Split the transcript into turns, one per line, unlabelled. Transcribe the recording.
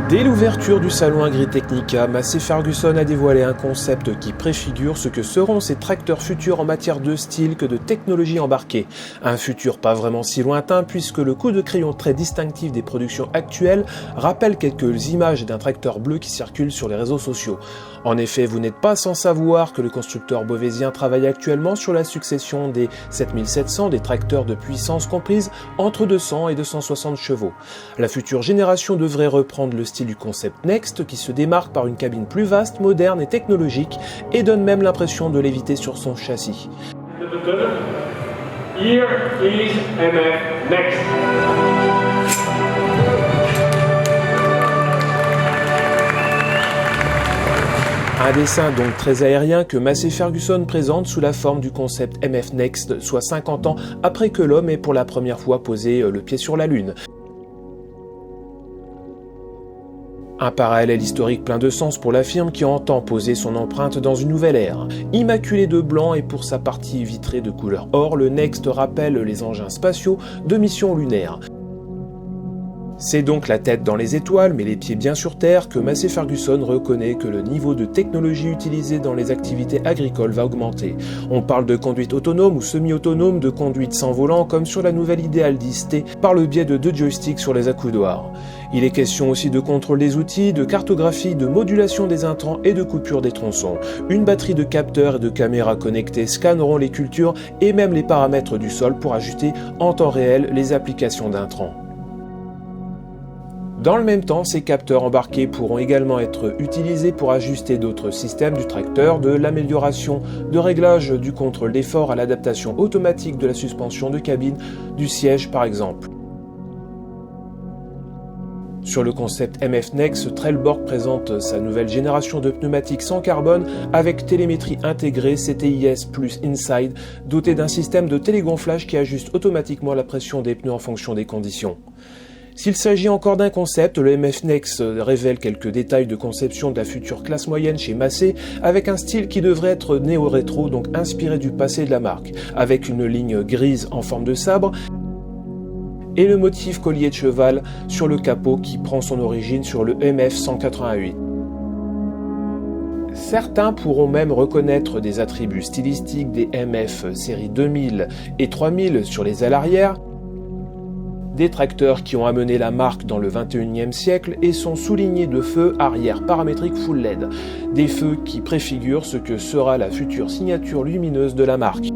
Dès l'ouverture du salon Agritechnica, Massey Ferguson a dévoilé un concept qui préfigure ce que seront ces tracteurs futurs en matière de style que de technologie embarquée. Un futur pas vraiment si lointain puisque le coup de crayon très distinctif des productions actuelles rappelle quelques images d'un tracteur bleu qui circule sur les réseaux sociaux. En effet, vous n'êtes pas sans savoir que le constructeur beauvaisien travaille actuellement sur la succession des 7700, des tracteurs de puissance comprise entre 200 et 260 chevaux. La future génération devrait reprendre le style du concept Next qui se démarque par une cabine plus vaste, moderne et technologique et donne même l'impression de léviter sur son châssis.
Here is MF Next.
Un dessin donc très aérien que Massey Ferguson présente sous la forme du concept MF Next, soit 50 ans après que l'homme ait pour la première fois posé le pied sur la Lune. Un parallèle historique plein de sens pour la firme qui entend poser son empreinte dans une nouvelle ère. Immaculé de blanc et pour sa partie vitrée de couleur or, le Next rappelle les engins spatiaux de mission lunaire. C'est donc la tête dans les étoiles, mais les pieds bien sur terre, que Massey Ferguson reconnaît que le niveau de technologie utilisé dans les activités agricoles va augmenter. On parle de conduite autonome ou semi-autonome, de conduite sans volant, comme sur la nouvelle Ideal 10T, par le biais de 2 joysticks sur les accoudoirs. Il est question aussi de contrôle des outils, de cartographie, de modulation des intrants et de coupure des tronçons. Une batterie de capteurs et de caméras connectées scanneront les cultures et même les paramètres du sol pour ajuster en temps réel les applications d'intrants. Dans le même temps, ces capteurs embarqués pourront également être utilisés pour ajuster d'autres systèmes du tracteur, de l'amélioration de réglage du contrôle d'effort à l'adaptation automatique de la suspension de cabine, du siège par exemple. Sur le concept MF Next, Trelleborg présente sa nouvelle génération de pneumatiques sans carbone avec télémétrie intégrée CTIS plus Inside, doté d'un système de télégonflage qui ajuste automatiquement la pression des pneus en fonction des conditions. S'il s'agit encore d'un concept, le MF Next révèle quelques détails de conception de la future classe moyenne chez Massey, avec un style qui devrait être néo-rétro, donc inspiré du passé de la marque, avec une ligne grise en forme de sabre, et le motif collier de cheval sur le capot qui prend son origine sur le MF 188. Certains pourront même reconnaître des attributs stylistiques des MF série 2000 et 3000 sur les ailes arrière, des tracteurs qui ont amené la marque dans le 21e siècle et sont soulignés de feux arrière paramétriques full LED, des feux qui préfigurent ce que sera la future signature lumineuse de la marque.